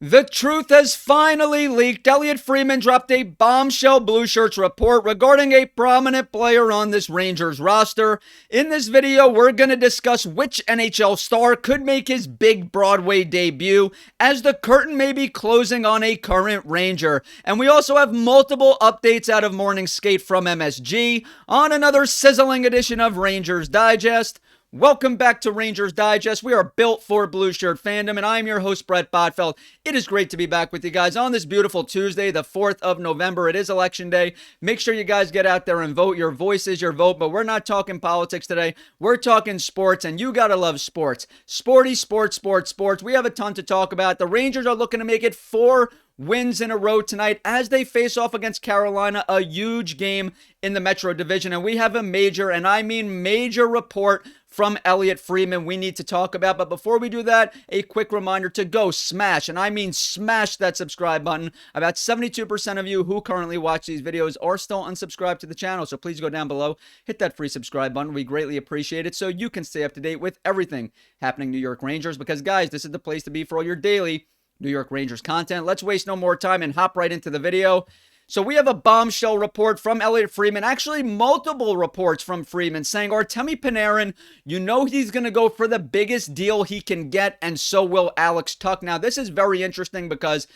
The truth has finally leaked. Elliotte Friedman dropped a bombshell Blueshirts report regarding a prominent player on this Rangers roster. In this video, we're going to discuss which NHL star could make his big Broadway debut, as the curtain may be closing on a current Ranger. And we also have multiple updates out of morning skate from MSG on another sizzling edition of Rangers Digest. Welcome back to Rangers Digest. We are built for blue shirt fandom, and I'm your host, Bret Botfeld. It is great to be back with you guys on this beautiful Tuesday, the 4th of November. It is Election Day. Make sure you guys get out there and vote. Your voice is your vote, but we're not talking politics today. We're talking sports, and you gotta love sports. Sporty, sports. We have a ton to talk about. The Rangers are looking to make it 4 wins in a row tonight as they face off against Carolina, a huge game in the Metro Division. And we have a major, and I mean major, report from Elliotte Friedman we need to talk about. But before we do that, a quick reminder to go smash, and I mean smash, that subscribe button. About 72% of you who currently watch these videos are still unsubscribed to the channel, so please go down below, hit that free subscribe button. We greatly appreciate it so you can stay up to date with everything happening New York Rangers, because guys, this is the place to be for all your daily New York Rangers content. Let's waste no more time and hop right into the video. So we have a bombshell report from Elliotte Friedman, actually multiple reports from Friedman, saying Artemi Panarin, you know he's going to go for the biggest deal he can get, and so will Alex Tuch. Now, this is very interesting because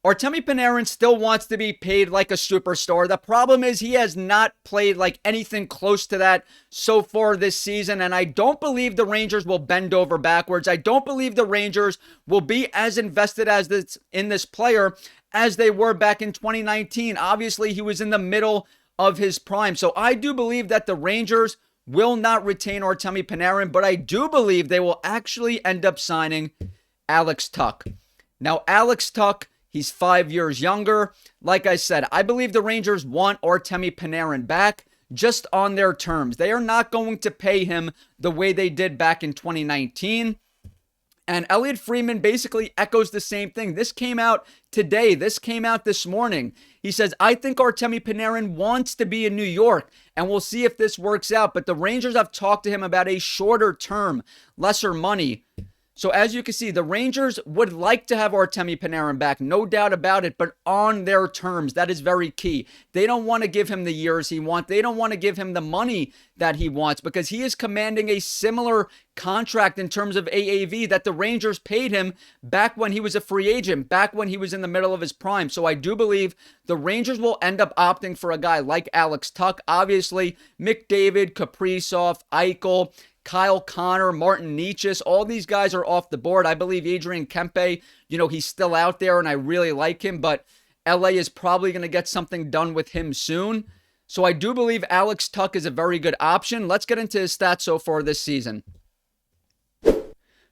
Artemi Panarin still wants to be paid like a superstar. The problem is he has not played like anything close to that so far this season, and I don't believe the Rangers will bend over backwards. I don't believe the Rangers will be as invested in this player as they were back in 2019. Obviously, he was in the middle of his prime. So I do believe that the Rangers will not retain Artemi Panarin, but I do believe they will actually end up signing Alex Tuch. Now, Alex Tuch, he's 5 years younger. Like I said, I believe the Rangers want Artemi Panarin back just on their terms. They are not going to pay him the way they did back in 2019. And Elliotte Friedman basically echoes the same thing. This came out today. This came out this morning. He says, I think Artemi Panarin wants to be in New York, and we'll see if this works out. But the Rangers have talked to him about a shorter term, lesser money. So as you can see, the Rangers would like to have Artemi Panarin back, no doubt about it, but on their terms. That is very key. They don't want to give him the years he wants. They don't want to give him the money that he wants, because he is commanding a similar contract in terms of AAV that the Rangers paid him back when he was a free agent, back when he was in the middle of his prime. So I do believe the Rangers will end up opting for a guy like Alex Tuch. Obviously, McDavid, Kaprizov, Eichel, Kyle Connor, Martin Necas, all these guys are off the board. I believe Adrian Kempe, he's still out there, and I really like him, but LA is probably going to get something done with him soon. So I do believe Alex Tuch is a very good option. Let's get into his stats so far this season.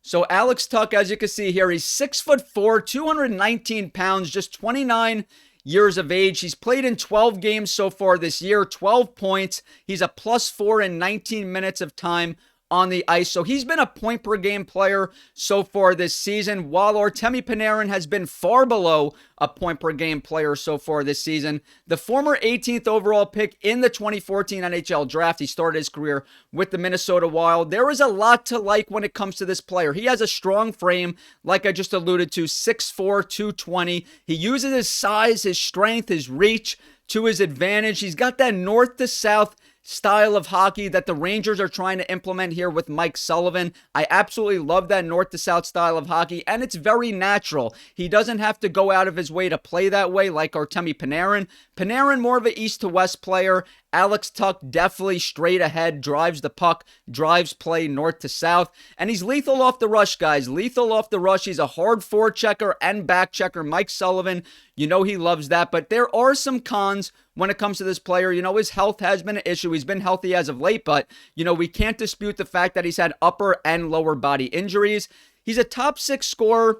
So Alex Tuch, as you can see here, he's 6'4", 219 pounds, just 29 years of age. He's played in 12 games so far this year, 12 points. He's a +4 in 19 minutes of time on the ice. So he's been a point per game player so far this season, while Artemi Panarin has been far below a point per game player so far this season. The former 18th overall pick in the 2014 NHL draft, he started his career with the Minnesota Wild. There is a lot to like when it comes to this player. He has a strong frame, like I just alluded to, 6'4", 220. He uses his size, his strength, his reach to his advantage. He's got that north to south style of hockey that the Rangers are trying to implement here with Mike Sullivan. I absolutely love that north to south style of hockey, and it's very natural. He doesn't have to go out of his way to play that way like Artemi Panarin. Panarin, more of an east to west player. Alex Tuch definitely straight ahead, drives the puck, drives play north to south, and he's lethal off the rush, guys. Lethal off the rush. He's a hard forechecker and back checker. Mike Sullivan, he loves that, but there are some cons when it comes to this player. His health has been an issue. He's been healthy as of late, but, we can't dispute the fact that he's had upper and lower body injuries. He's a top 6 scorer,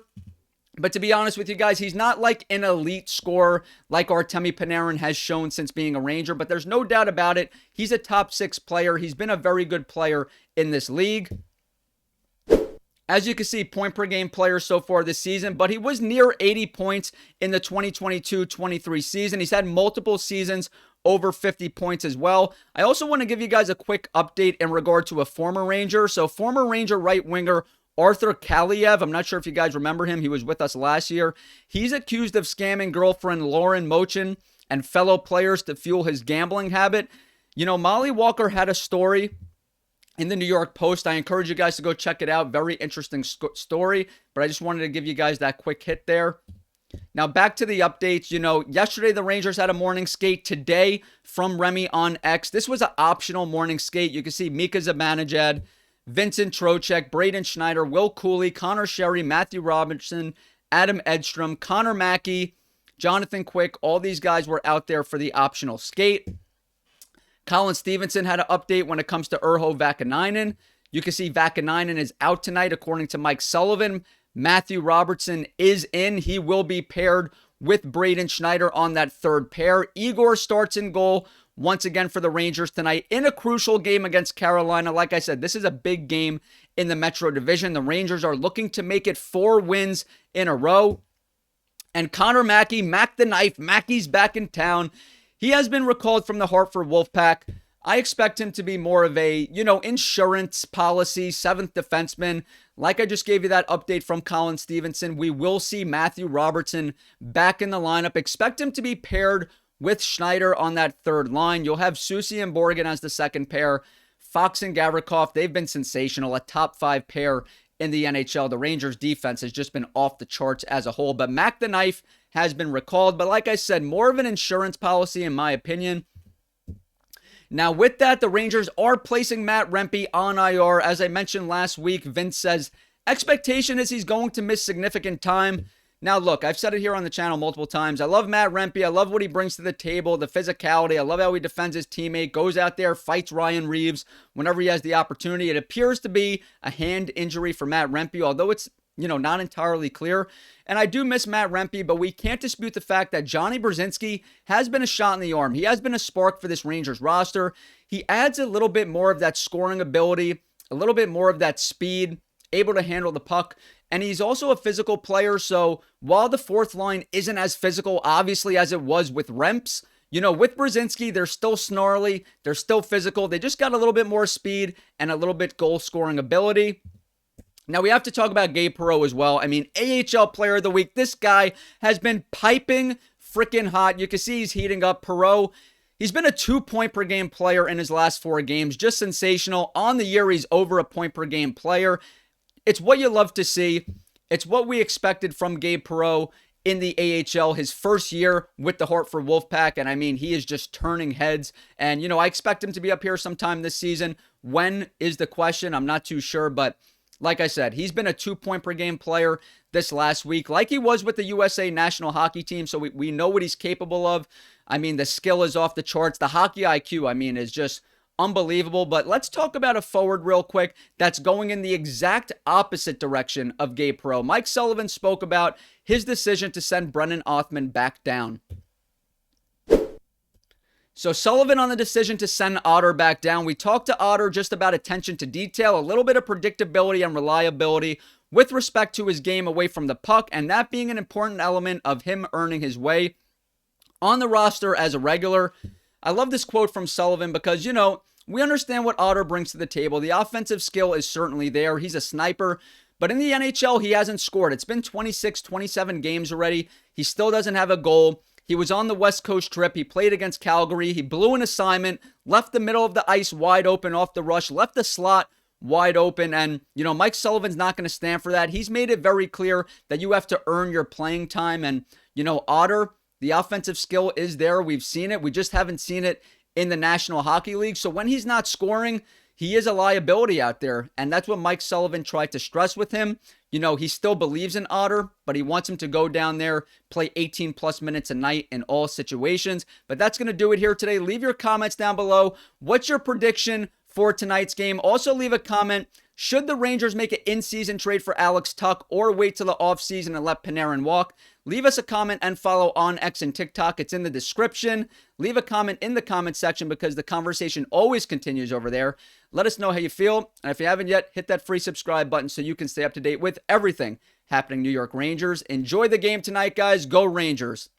but to be honest with you guys, he's not like an elite scorer like Artemi Panarin has shown since being a Ranger, but there's no doubt about it. He's a top 6 player. He's been a very good player in this league. As you can see, point per game player so far this season, but he was near 80 points in the 2022-23 season. He's had multiple seasons over 50 points as well. I also want to give you guys a quick update in regard to a former Ranger. So former Ranger right winger Arthur Kaliev, I'm not sure if you guys remember him. He was with us last year. He's accused of scamming girlfriend Lauren Mochin and fellow players to fuel his gambling habit. You know, Molly Walker had a story in the New York Post. I encourage you guys to go check it out. Very interesting story, but I just wanted to give you guys that quick hit there. Now, back to the updates. You know, yesterday the Rangers had a morning skate. Today, from Remy on X, this was an optional morning skate. You can see Mika Zibanejad, Vincent Trocheck, Braden Schneider, Will Cooley, Connor Sherry, Matthew Robinson, Adam Edstrom, Connor Mackey, Jonathan Quick. All these guys were out there for the optional skate. Colin Stevenson had an update when it comes to Urho Vakanainen. You can see Vakanainen is out tonight, according to Mike Sullivan. Matthew Robertson is in. He will be paired with Braden Schneider on that third pair. Igor starts in goal once again for the Rangers tonight in a crucial game against Carolina. Like I said, this is a big game in the Metro Division. The Rangers are looking to make it 4 wins in a row. And Connor Mackey, Mac the Knife, Mackey's back in town. He has been recalled from the Hartford Wolfpack. I expect him to be more of a, insurance policy, 7th defenseman. Like I just gave you that update from Colin Stevenson, we will see Matthew Robertson back in the lineup. Expect him to be paired with Schneider on that third line. You'll have Soucy and Borgen as the second pair. Fox and Gavrikov, they've been sensational, a top 5 pair in the NHL. The Rangers defense has just been off the charts as a whole. But Mac the Knife has been recalled. But like I said, more of an insurance policy in my opinion. Now with that, the Rangers are placing Matt Rempe on IR. As I mentioned last week, Vince says expectation is he's going to miss significant time. Now look, I've said it here on the channel multiple times. I love Matt Rempe. I love what he brings to the table, the physicality. I love how he defends his teammate, goes out there, fights Ryan Reeves whenever he has the opportunity. It appears to be a hand injury for Matt Rempe, although it's not entirely clear. And I do miss Matt Rempe, but we can't dispute the fact that Johnny Brzezinski has been a shot in the arm. He has been a spark for this Rangers roster. He adds a little bit more of that scoring ability, a little bit more of that speed, able to handle the puck. And he's also a physical player, so while the fourth line isn't as physical, obviously, as it was with Remps, with Brzezinski, they're still snarly, they're still physical. They just got a little bit more speed and a little bit goal-scoring ability. Now, we have to talk about Gabe Perreault as well. I mean, AHL Player of the Week. This guy has been piping freaking hot. You can see he's heating up. Perreault, he's been a 2-point-per-game player in his last 4 games. Just sensational. On the year, he's over a point-per-game player. It's what you love to see. It's what we expected from Gabe Perreault in the AHL, his first year with the Hartford Wolfpack. And I mean, he is just turning heads. And, I expect him to be up here sometime this season. When is the question? I'm not too sure. But like I said, he's been a 2-point-per-game player this last week, like he was with the USA national hockey team. So we know what he's capable of. I mean, the skill is off the charts. The hockey IQ, is just unbelievable. But let's talk about a forward real quick that's going in the exact opposite direction of Gabe Perreault. Mike Sullivan spoke about his decision to send Brennan Othmann back down. So Sullivan on the decision to send Otter back down. We talked to Otter just about attention to detail, a little bit of predictability and reliability with respect to his game away from the puck, and that being an important element of him earning his way on the roster as a regular. I love this quote from Sullivan because, we understand what Otter brings to the table. The offensive skill is certainly there. He's a sniper. But in the NHL, he hasn't scored. It's been 26, 27 games already. He still doesn't have a goal. He was on the West Coast trip. He played against Calgary. He blew an assignment, left the middle of the ice wide open off the rush, left the slot wide open. And, Mike Sullivan's not going to stand for that. He's made it very clear that you have to earn your playing time. And, Otter, the offensive skill is there. We've seen it. We just haven't seen it in the National Hockey League. So when he's not scoring, he is a liability out there. And that's what Mike Sullivan tried to stress with him. He still believes in Otter, but he wants him to go down there, play 18 plus minutes a night in all situations. But that's going to do it here today. Leave your comments down below. What's your prediction for tonight's game? Also leave a comment. Should the Rangers make an in-season trade for Alex Tuch or wait till the offseason and let Panarin walk? Leave us a comment and follow on X and TikTok. It's in the description. Leave a comment in the comment section because the conversation always continues over there. Let us know how you feel. And if you haven't yet, hit that free subscribe button so you can stay up to date with everything happening New York Rangers. Enjoy the game tonight, guys. Go Rangers.